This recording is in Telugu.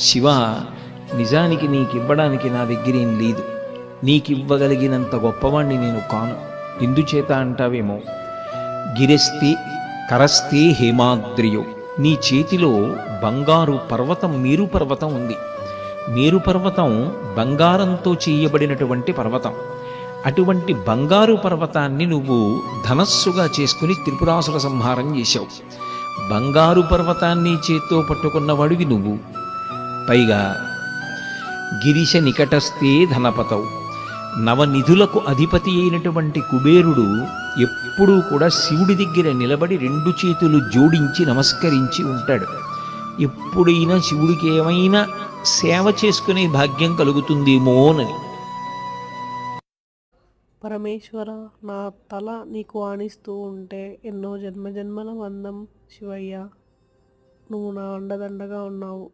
శివ, నిజానికి నీకివ్వడానికి నా దగ్గరేం లేదు, నీకివ్వగలిగినంత గొప్పవాణ్ణి నేను కాను. ఎందుచేత అంటావేమో, గిరస్తి కరస్తే హేమాద్రియో, నీ చేతిలో బంగారు పర్వతం, మేరు పర్వతం ఉంది. మేరు పర్వతం బంగారంతో చేయబడినటువంటి పర్వతం. అటువంటి బంగారు పర్వతాన్ని నువ్వు ధనస్సుగా చేసుకుని త్రిపురాసుర సంహారం చేశావు. బంగారు పర్వతాన్ని చేత్తో పట్టుకున్నవాడివి నువ్వు. పైగా గిరిశ నికటస్థే ధనపతవు, నవనిధులకు అధిపతి అయినటువంటి కుబేరుడు ఎప్పుడూ కూడా శివుడి దగ్గర నిలబడి రెండు చేతులు జోడించి నమస్కరించి ఉంటాడు. ఎప్పుడైనా శివుడికి ఏమైనా సేవ చేసుకునే భాగ్యం కలుగుతుందేమోనని. పరమేశ్వర, నా తల నీకు ఆనిస్తూ ఉంటే ఎన్నో జన్మజన్మల బంధం శివయ్య. నువ్వు నా అండదండగా ఉన్నావు.